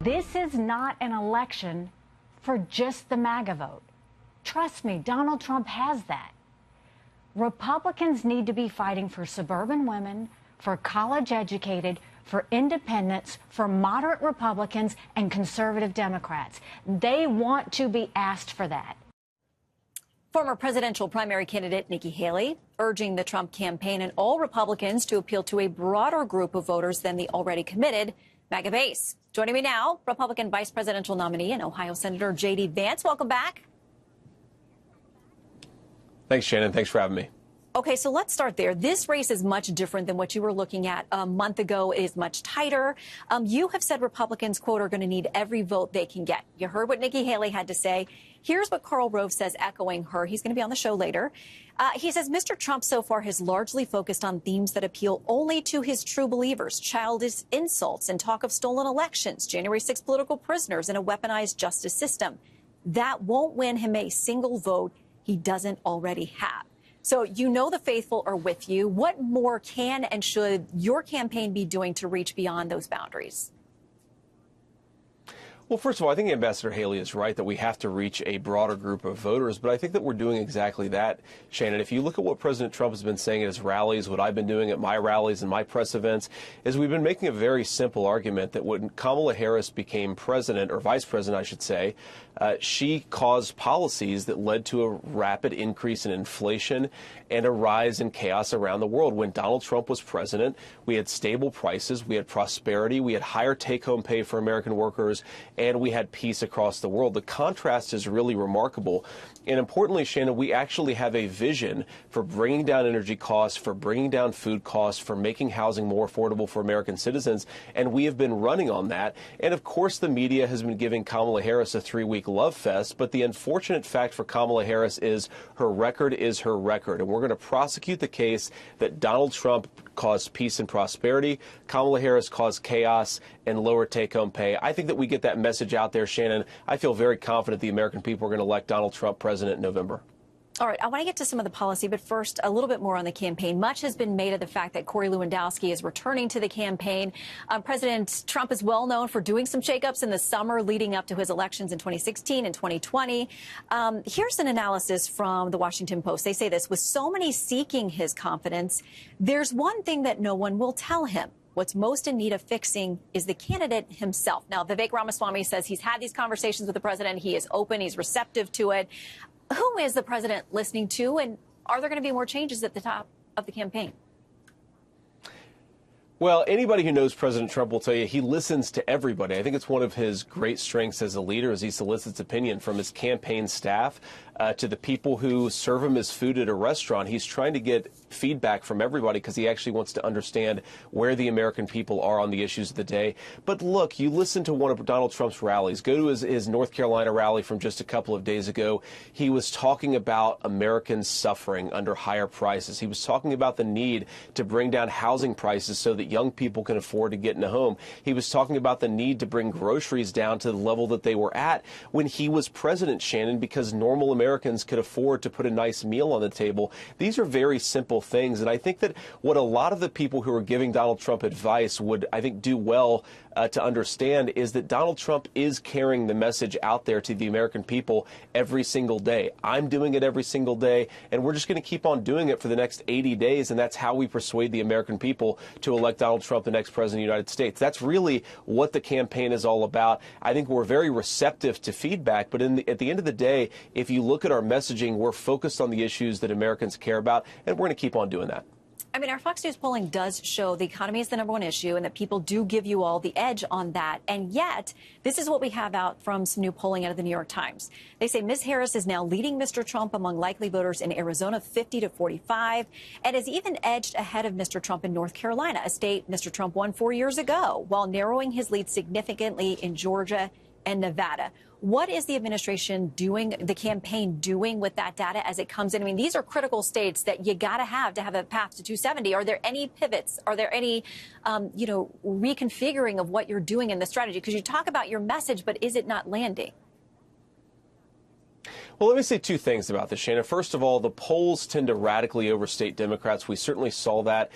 This is not an election for just the MAGA vote. Trust me, Donald Trump has that. Republicans need to be fighting for suburban women, for college-educated, for independents, for moderate Republicans and conservative Democrats. They want to be asked for that. Former presidential primary candidate Nikki Haley urging the Trump campaign and all Republicans to appeal to a broader group of voters than the already committed MAGA base. Joining me now, Republican vice presidential nominee and Ohio Senator J.D. Vance. Welcome back. Thanks, Shannon. Thanks for having me. Okay, so let's start there. This race is much different than what you were looking at a month ago. It is much tighter. You have said Republicans, quote, are going to need every vote they can get. You heard what Nikki Haley had to say. Here's what Karl Rove says, echoing her. He's going to be on the show later. He says Mr. Trump so far has largely focused on themes that appeal only to his true believers, childish insults and talk of stolen elections, January 6 political prisoners, and a weaponized justice system. That won't win him a single vote he doesn't already have. So you know the faithful are with you. What more can and should your campaign be doing to reach beyond those boundaries? Well, first of all, I think Ambassador Haley is right that we have to reach a broader group of voters, but I think that we're doing exactly that, Shannon. If you look at what President Trump has been saying at his rallies, what I've been doing at my rallies and my press events, is we've been making a very simple argument that when Kamala Harris became president, or vice president, I should say, she caused policies that led to a rapid increase in inflation and a rise in chaos around the world. When Donald Trump was president, we had stable prices, we had prosperity, we had higher take-home pay for American workers, and we had peace across the world. The contrast is really remarkable. And importantly, Shannon, we actually have a vision for bringing down energy costs, for bringing down food costs, for making housing more affordable for American citizens. And we have been running on that. And of course, the media has been giving Kamala Harris a 3-week love fest. But the unfortunate fact for Kamala Harris is her record is her record. And we're going to prosecute the case that Donald Trump caused peace and prosperity. Kamala Harris caused chaos and lower take-home pay. I think that we get that message out there, Shannon. I feel very confident the American people are going to elect Donald Trump president in November. All right, I want to get to some of the policy, but first, a little bit more on the campaign. Much has been made of the fact that Corey Lewandowski is returning to the campaign. President Trump is well known for doing some shakeups in the summer leading up to his elections in 2016 and 2020. Here's an analysis from the Washington Post. They say this: with so many seeking his confidence, there's one thing that no one will tell him. What's most in need of fixing is the candidate himself. Now, Vivek Ramaswamy says he's had these conversations with the president. He is open. He's receptive to it. Who is the president listening to, and are there going to be more changes at the top of the campaign? Well, anybody who knows President Trump will tell you he listens to everybody. I think it's one of his great strengths as a leader is he solicits opinion from his campaign staff to the people who serve him his food at a restaurant. He's trying to get feedback from everybody because he actually wants to understand where the American people are on the issues of the day. But look, you listen to one of Donald Trump's rallies. Go to his North Carolina rally from just a couple of days ago. He was talking about Americans suffering under higher prices. He was talking about the need to bring down housing prices so that young people can afford to get in a home. He was talking about the need to bring groceries down to the level that they were at when he was president, Shannon, because normal Americans could afford to put a nice meal on the table. These are very simple things. And I think that what a lot of the people who are giving Donald Trump advice would, I think, do well to understand is that Donald Trump is carrying the message out there to the American people every single day. I'm doing it every single day, and we're just going to keep on doing it for the next 80 days, and that's how we persuade the American people to elect Donald Trump the next president of the United States. That's really what the campaign is all about. I think we're very receptive to feedback, but at the end of the day, if you look at our messaging, we're focused on the issues that Americans care about, and we're going to keep on doing that. I mean, our Fox News polling does show the economy is the #1 issue and that people do give you all the edge on that. And yet, this is what we have out from some new polling out of the New York Times. They say Ms. Harris is now leading Mr. Trump among likely voters in Arizona 50-45 and is even edged ahead of Mr. Trump in North Carolina, a state Mr. Trump won 4 years ago, while narrowing his lead significantly in Georgia and Nevada. What is the administration doing, the campaign doing with that data as it comes in? I mean, these are critical states that you got to have a path to 270. Are there any pivots? Are there any, reconfiguring of what you're doing in the strategy? Because you talk about your message, but is it not landing? Well, let me say two things about this, Shannon. First of all, the polls tend to radically overstate Democrats. We certainly saw that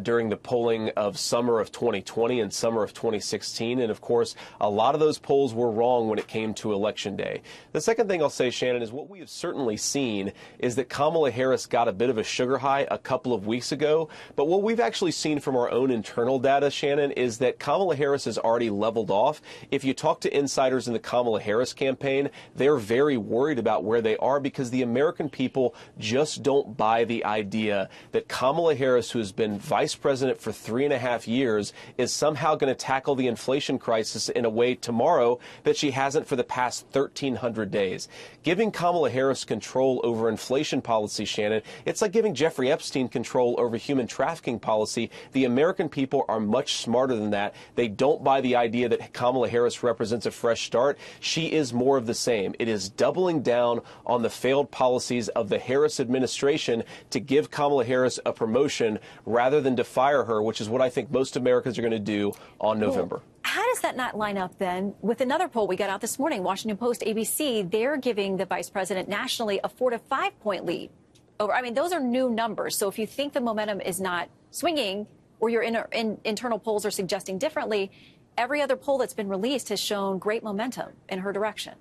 during the polling of summer of 2020 and summer of 2016. And, of course, a lot of those polls were wrong when it came to Election Day. The second thing I'll say, Shannon, is what we have certainly seen is that Kamala Harris got a bit of a sugar high a couple of weeks ago. But what we've actually seen from our own internal data, Shannon, is that Kamala Harris has already leveled off. If you talk to insiders in the Kamala Harris campaign, they're very worried about where they are because the American people just don't buy the idea that Kamala Harris, who has been vice president for 3.5 years, is somehow going to tackle the inflation crisis in a way tomorrow that she hasn't for the past 1,300 days. Giving Kamala Harris control over inflation policy, Shannon, it's like giving Jeffrey Epstein control over human trafficking policy. The American people are much smarter than that. They don't buy the idea that Kamala Harris represents a fresh start. She is more of the same. It is doubling down on the failed policies of the Harris administration to give Kamala Harris a promotion rather than to fire her, which is what I think most Americans are going to do on November. How does that not line up then with another poll we got out this morning? Washington Post, ABC, they're giving the vice president nationally a 4 to 5 point lead. I mean, those are new numbers. So if you think the momentum is not swinging or your internal polls are suggesting differently, every other poll that's been released has shown great momentum in her direction.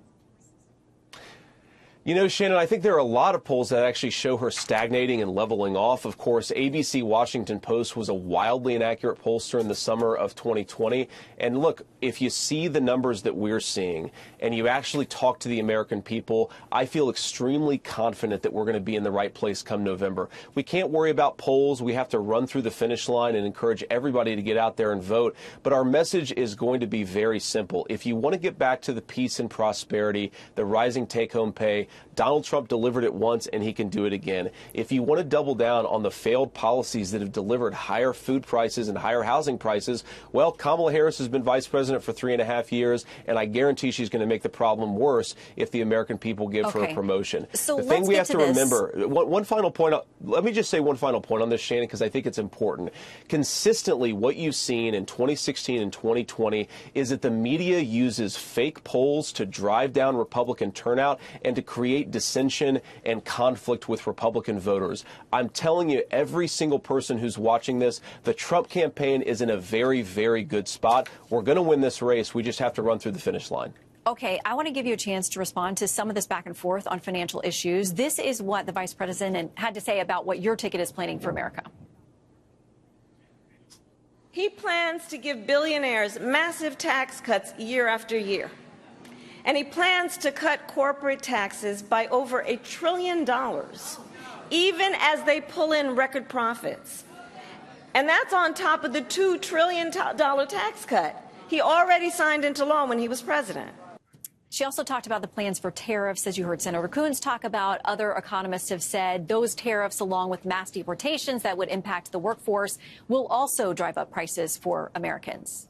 You know, Shannon, I think there are a lot of polls that actually show her stagnating and leveling off. Of course, ABC Washington Post was a wildly inaccurate pollster in the summer of 2020. And look, if you see the numbers that we're seeing and you actually talk to the American people, I feel extremely confident that we're going to be in the right place come November. We can't worry about polls. We have to run through the finish line and encourage everybody to get out there and vote. But our message is going to be very simple. If you want to get back to the peace and prosperity, the rising take-home pay, Donald Trump delivered it once and he can do it again. If you want to double down on the failed policies that have delivered higher food prices and higher housing prices, well, Kamala Harris has been vice president for 3.5 years, and I guarantee she's going to make the problem worse if the American people give her a promotion. So the thing we have to remember, one final point, let me just say one final point on this, Shannon, because I think it's important. Consistently, what you've seen in 2016 and 2020 is that the media uses fake polls to drive down Republican turnout and to create dissension and conflict with Republican voters. I'm telling you, every single person who's watching this, the Trump campaign is in a very, very good spot. We're going to win this race. We just have to run through the finish line. Okay, I want to give you a chance to respond to some of this back and forth on financial issues. This is what the vice president had to say about what your ticket is planning for America. He plans to give billionaires massive tax cuts year after year. And he plans to cut corporate taxes by over $1 trillion, even as they pull in record profits. And that's on top of the $2 trillion tax cut he already signed into law when he was president. She also talked about the plans for tariffs, as you heard Senator Coons talk about. Other economists have said those tariffs, along with mass deportations that would impact the workforce, will also drive up prices for Americans.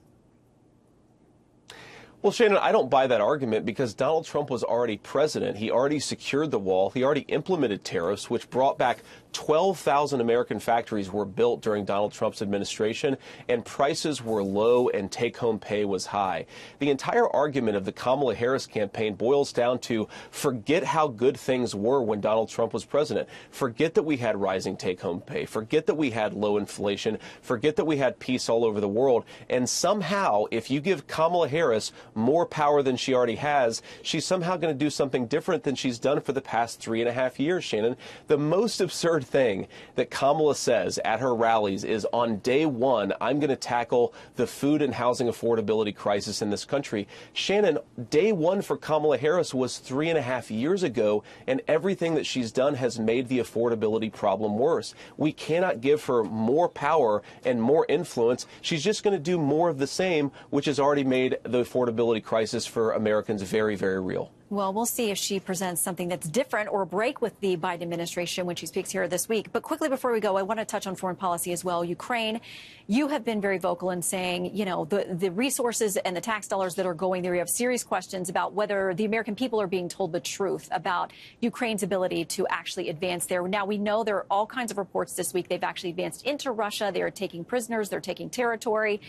Well, Shannon, I don't buy that argument because Donald Trump was already president. He already secured the wall. He already implemented tariffs, which brought back 12,000 American factories were built during Donald Trump's administration, and prices were low and take-home pay was high. The entire argument of the Kamala Harris campaign boils down to forget how good things were when Donald Trump was president. Forget that we had rising take-home pay. Forget that we had low inflation. Forget that we had peace all over the world. And somehow, if you give Kamala Harris more power than she already has, she's somehow going to do something different than she's done for the past 3.5 years, Shannon. The most absurd thing that Kamala says at her rallies is on day one, I'm going to tackle the food and housing affordability crisis in this country. Shannon, day one for Kamala Harris was 3.5 years ago, and everything that she's done has made the affordability problem worse. We cannot give her more power and more influence. She's just going to do more of the same, which has already made the affordability crisis for Americans very, very real. Well, we'll see if she presents something that's different or a break with the Biden administration when she speaks here this week. But quickly before we go, I want to touch on foreign policy as well. Ukraine, you have been very vocal in saying, you know, the resources and the tax dollars that are going there. You have serious questions about whether the American people are being told the truth about Ukraine's ability to actually advance there. Now, we know there are all kinds of reports this week. They've actually advanced into Russia. They are taking prisoners. They're taking territory.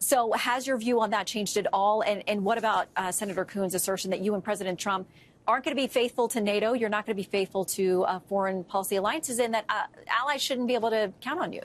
So has your view on that changed at all? And what about Senator Coons' assertion that you and President Trump aren't going to be faithful to NATO, you're not going to be faithful to foreign policy alliances, and that allies shouldn't be able to count on you.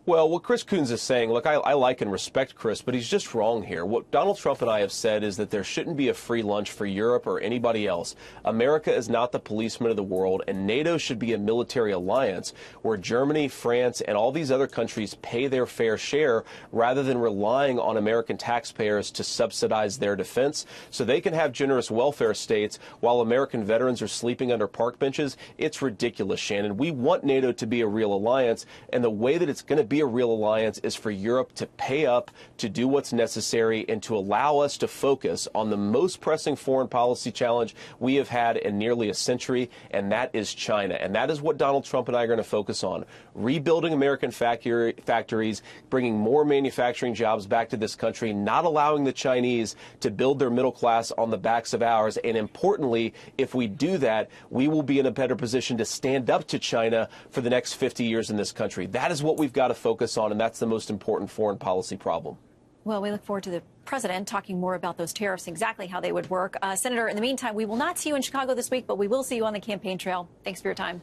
Well, what Chris Coons is saying, look, I like and respect Chris, but he's just wrong here. What Donald Trump and I have said is that there shouldn't be a free lunch for Europe or anybody else. America is not the policeman of the world, and NATO should be a military alliance where Germany, France, and all these other countries pay their fair share rather than relying on American taxpayers to subsidize their defense so they can have generous welfare states while American veterans are sleeping under park benches. It's ridiculous, Shannon. We want NATO to be a real alliance, and the way that it's going to be a real alliance is for Europe to pay up, to do what's necessary, and to allow us to focus on the most pressing foreign policy challenge we have had in nearly a century, and that is China. And that is what Donald Trump and I are going to focus on: rebuilding American factories, bringing more manufacturing jobs back to this country, not allowing the Chinese to build their middle class on the backs of ours. And importantly, if we do that, we will be in a better position to stand up to China for the next 50 years in this country. That is what we've got to focus on, and that's the most important foreign policy problem. Well, we look forward to the president talking more about those tariffs, exactly how they would work. Senator, in the meantime, we will not see you in Chicago this week, but we will see you on the campaign trail. Thanks for your time.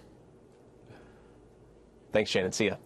Thanks, Shannon. See ya.